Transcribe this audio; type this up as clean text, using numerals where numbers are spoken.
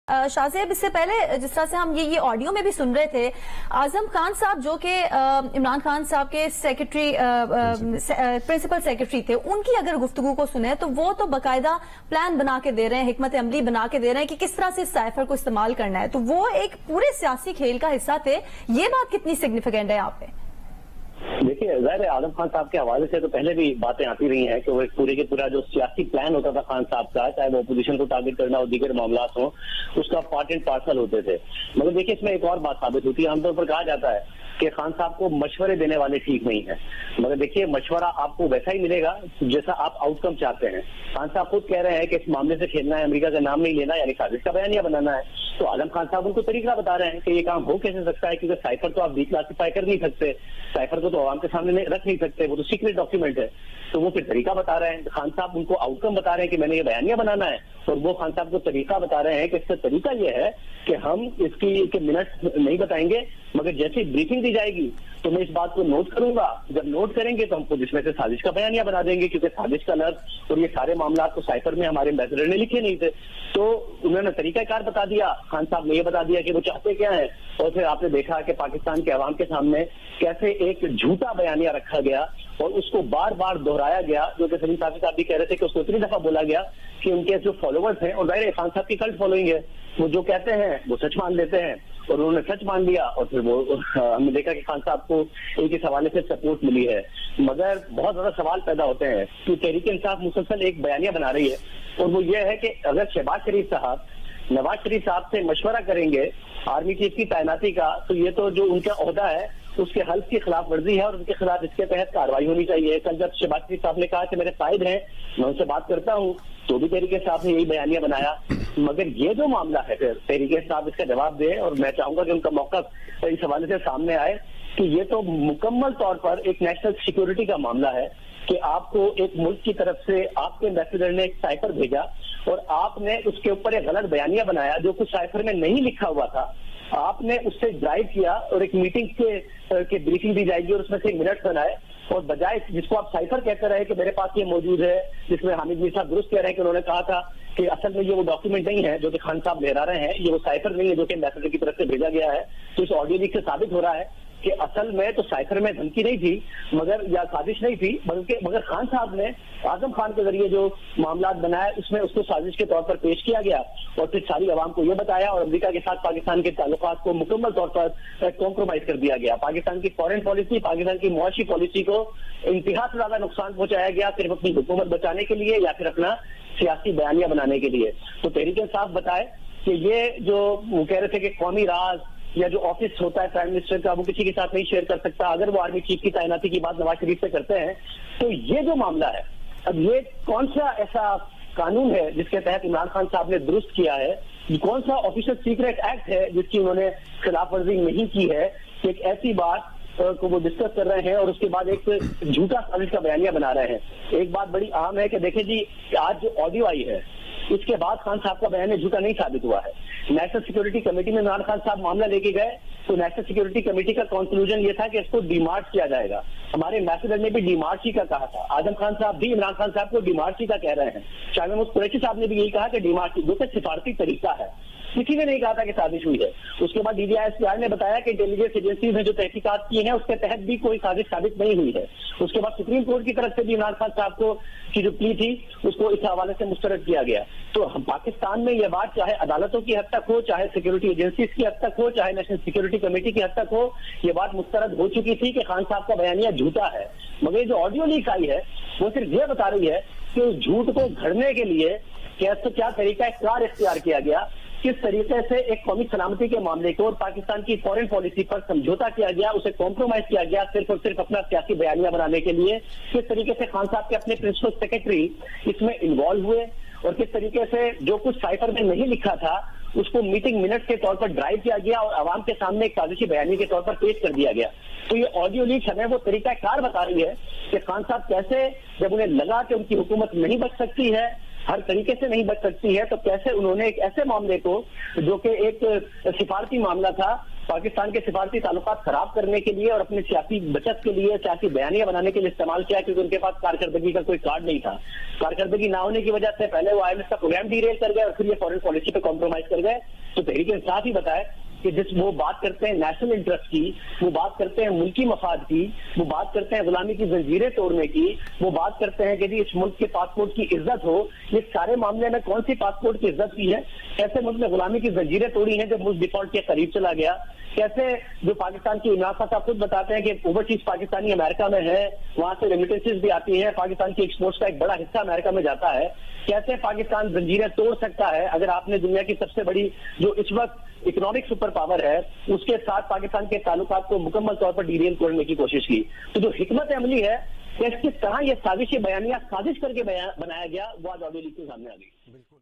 शाहजेब, इससे पहले जिस तरह से हम ये ऑडियो में भी सुन रहे थे, आजम खान साहब जो कि इमरान खान साहब के सेक्रेटरी प्रिंसिपल सेक्रेटरी थे, उनकी अगर गुफ्तगू को सुने तो वो तो बाकायदा प्लान बना के दे रहे हैं, हिकमत अमली बना के दे रहे हैं कि किस तरह से इस साइफर को इस्तेमाल करना है। तो वो एक पूरे सियासी खेल का हिस्सा थे। ये बात कितनी सिग्निफिकेंट है यहाँ पे? देखिए, ज़ाहिर है आजम खान साहब के हवाले से तो पहले भी बातें आती रही हैं कि वो एक पूरे के पूरा जो सियासी प्लान होता था खान साहब का, चाहे वो अपोजिशन को टारगेट करना और दीगर मामला हो, उसका पार्ट एंड पार्सल होते थे। मगर देखिए, इसमें एक और बात साबित होती है। आमतौर पर कहा जाता है कि खान साहब को मशवरे देने वाले ठीक नहीं है, मगर देखिए मशवरा आपको वैसा ही मिलेगा जैसा आप आउटकम चाहते हैं। खान साहब खुद कह रहे हैं कि इस मामले से खेलना है, अमेरिका का नाम नहीं लेना, यानी साजिश का बयानिया बनाना है। तो आजम खान साहब उनको तरीका बता रहे हैं कि ये काम हो कैसे सकता है, क्योंकि साइफर तो आप डिक्लासिफाई कर नहीं सकते, साइफर को तो आवाम के सामने रख नहीं सकते, वो तो सीक्रेट डॉक्यूमेंट है। तो वो फिर तरीका बता रहे हैं। खान साहब उनको आउटकम बता रहे हैं कि मैंने ये बयानिया बनाना है, और वो खान साहब को तरीका बता रहे हैं कि इसका तरीका ये है कि हम इसकी मिनट नहीं बताएंगे, मगर जैसे ब्रीफिंग दी जाएगी तो मैं इस बात को नोट करूंगा। जब नोट करेंगे तो हमको जिसमें से साजिश का बयानिया बना देंगे, क्योंकि साजिश का लफ्ज और ये सारे मामला तो साइफर में हमारे एम्बेसडर ने लिखे नहीं थे। तो उन्होंने तरीकाकार बता दिया, खान साहब ने ये बता दिया कि वो चाहते क्या है। और फिर आपने देखा कि पाकिस्तान के अवाम के सामने कैसे एक झूठा बयानिया रखा गया और उसको बार बार दोहराया गया, जो कि सलीम साहब भी कह रहे थे कि उसको इतनी दफा बोला गया कि उनके जो फॉलोवर्स हैं, और जाहिर खान साहब की कल्ट फॉलोइंग है, वो जो कहते हैं वो सच मान लेते हैं, और उन्होंने सच मान लिया। और फिर वो हमने देखा कि खान साहब को एक इस हवाले से सपोर्ट मिली है। मगर बहुत ज्यादा सवाल पैदा होते हैं कि तहरीक इंसाफ मुसलसल एक बयानिया बना रही है, और वो ये है कि अगर शहबाज शरीफ साहब नवाज शरीफ साहब से मशवरा करेंगे आर्मी चीफ की तैनाती का, तो ये तो जो उनका ओहदा है उसके हल्फ की खिलाफ वर्जी है और उनके खिलाफ इसके तहत कार्रवाई होनी चाहिए। कल जब शहबाज शरीफ साहब ने कहा कि मेरे कायद हैं, मैं उनसे बात करता हूँ, तो भी तहरीक साहब ने यही बयानिया बनाया। मगर ये जो मामला है, फिर तहरीक साहब इसका जवाब दे, और मैं चाहूंगा कि उनका मौक़िफ़ इस हवाले से सामने आए कि ये तो मुकम्मल तौर पर एक नेशनल सिक्योरिटी का मामला है कि आपको एक मुल्क की तरफ से आपके एम्बेसडर ने एक साइफर भेजा और आपने उसके ऊपर एक गलत बयानिया बनाया जो कुछ साइफर में नहीं लिखा हुआ था। आपने उससे ड्राइव किया और एक मीटिंग के ब्रीफिंग दी जाएगी और उसमें से मिनट बनाए, और बजाय जिसको आप साइफर कहते रहे कि मेरे पास ये मौजूद है, जिसमें हामिद मीर साहब दुरुस्त कह रहे हैं कि उन्होंने कहा था कि असल में ये वो डॉक्यूमेंट नहीं है जो कि खान साहब लहरा रहे हैं, ये वो साइफर नहीं है जो कि एम्बेसडर की तरफ से भेजा गया है। तो इस ऑडियो लीक से साबित हो रहा है कि असल में तो साइफर में धमकी नहीं थी, मगर या साजिश नहीं थी, मगर खान साहब ने आजम खान के जरिए जो मामला बनाया उसमें उसको साजिश के तौर पर पेश किया गया, और फिर सारी आवाम को यह बताया और अमेरिका के साथ पाकिस्तान के ताल्लुकात को मुकम्मल तौर पर कॉम्प्रोमाइज कर दिया गया। पाकिस्तान की फॉरेन पॉलिसी, पाकिस्तान की मुआशी पॉलिसी को इंतहा से ज्यादा नुकसान पहुंचाया गया, सिर्फ अपनी हुकूमत बचाने के लिए या फिर अपना सियासी बयानिया बनाने के लिए। तो तहरीक इंसाफ बताए कि ये जो वो कह रहे थे कि कौमी राज या जो ऑफिस होता है प्राइम मिनिस्टर का, वो किसी के साथ नहीं शेयर कर सकता, अगर वो आर्मी चीफ की तैनाती की बात नवाज शरीफ से करते हैं, तो ये जो मामला है, अब ये कौन सा ऐसा कानून है जिसके तहत इमरान खान साहब ने दुरुस्त किया है, कौन सा ऑफिशियल सीक्रेट एक्ट है जिसकी उन्होंने खिलाफ वर्जी नहीं की है कि एक ऐसी बात को वो डिस्कस कर रहे हैं और उसके बाद एक झूठा साजिश का बयानिया बना रहे हैं। एक बात बड़ी अहम है कि देखिए जी, आज जो ऑडियो आई है इसके बाद खान साहब का बयान झूठा नहीं साबित हुआ है। नेशनल सिक्योरिटी कमेटी में इमरान खान साहब मामला लेके गए तो नेशनल सिक्योरिटी कमेटी का कंक्लूजन ये था कि इसको डिमार्च किया जाएगा। हमारे एम्बेसडर ने भी डिमार्ची का कहा था, आजम खान साहब भी इमरान खान साहब को डिमार्ची का कह रहे हैं, शाह महमूद कुरैशी साहब ने भी यही कहा कि डिमार्ची जो कि सिफारती तरीका है, किसी ने नहीं कहा था कि साजिश हुई है। उसके बाद DGI ने बताया कि इंटेलिजेंस एजेंसीज ने जो तहकीकात की है उसके तहत भी कोई साजिश साबित नहीं हुई है। उसके बाद सुप्रीम कोर्ट की तरफ से भी इमरान खान साहब को की जो प्ली थी उसको इस हवाले से मुस्तरद किया गया। तो पाकिस्तान में यह बात चाहे अदालतों की हद तक हो, चाहे सिक्योरिटी एजेंसीज की हद तक हो, चाहे नेशनल सिक्योरिटी कमेटी की हद तक हो, ये बात मुस्तरद हो चुकी थी कि खान साहब का बयानिया झूठा है। मगर जो ऑडियो लीक आई है वो सिर्फ ये बता रही है कि उस झूठ को घड़ने के लिए कैसे क्या तरीका कार इख्तियार किया गया, किस तरीके से एक कौमी सलामती के मामले को और पाकिस्तान की फॉरेन पॉलिसी पर समझौता किया गया, उसे कॉम्प्रोमाइज किया गया सिर्फ और सिर्फ अपना सियासी बयानिया बनाने के लिए। किस तरीके से खान साहब के अपने प्रिंसिपल सेक्रेटरी इसमें इन्वॉल्व हुए और किस तरीके से जो कुछ साइफर में नहीं लिखा था उसको मीटिंग मिनट के तौर पर ड्राइव किया गया और आवाम के सामने एक साजिशी बयानी के तौर पर पेश कर दिया गया। तो ये ऑडियो लीक हमें वो तरीका कार बता रही है कि खान साहब कैसे, जब उन्हें लगा कि उनकी हुकूमत नहीं बच सकती है, हर तरीके से नहीं बच सकती है, तो कैसे उन्होंने एक ऐसे मामले को जो कि एक सिफारती मामला था पाकिस्तान के सिफारती ताल्लुकात खराब करने के लिए और अपनी सियासी बचत के लिए, सियासी बयानियां बनाने के लिए इस्तेमाल किया, क्योंकि उनके पास कारकर्दगी का कोई कार्ड नहीं था। कारकर्दगी ना होने की वजह से पहले वो IMF का प्रोग्राम डीरेल कर गए और फिर ये फॉरेन पॉलिसी पे कॉम्प्रोमाइज कर गए। तो तहरीक इंसाफ ही बताए कि जिस वो बात करते हैं नेशनल इंटरेस्ट की, वो बात करते हैं मुल्की मफाद की, वो बात करते हैं गुलामी की जंजीरें तोड़ने की, वो बात करते हैं कि जी इस मुल्क के पासपोर्ट की इज्जत हो। ये सारे मामले में कौन सी पासपोर्ट की इज्जत की है? कैसे मुल्क ने गुलामी की जंजीरें तोड़ी हैं जब मुल्क डिफॉल्ट के करीब चला गया? कैसे जो पाकिस्तान की इमरान खान साहब खुद बताते हैं कि ओवरसीज पाकिस्तानी अमेरिका में है, वहां से रेमिटेंसेस भी आती हैं, पाकिस्तान की एक्सपोर्ट्स का एक बड़ा हिस्सा अमेरिका में जाता है। कैसे पाकिस्तान जंजीरें तोड़ सकता है अगर आपने दुनिया की सबसे बड़ी जो इस वक्त इकोनॉमिक सुपर पावर है उसके साथ पाकिस्तान के ताल्लुकात को मुकम्मल तौर पर डीरेल करने की कोशिश की? तो जो हिकमत अमली है किस तरह ये साजिश बयानिया साजिश करके बनाया गया, वो आज ऑडियो लीक के सामने आ गई।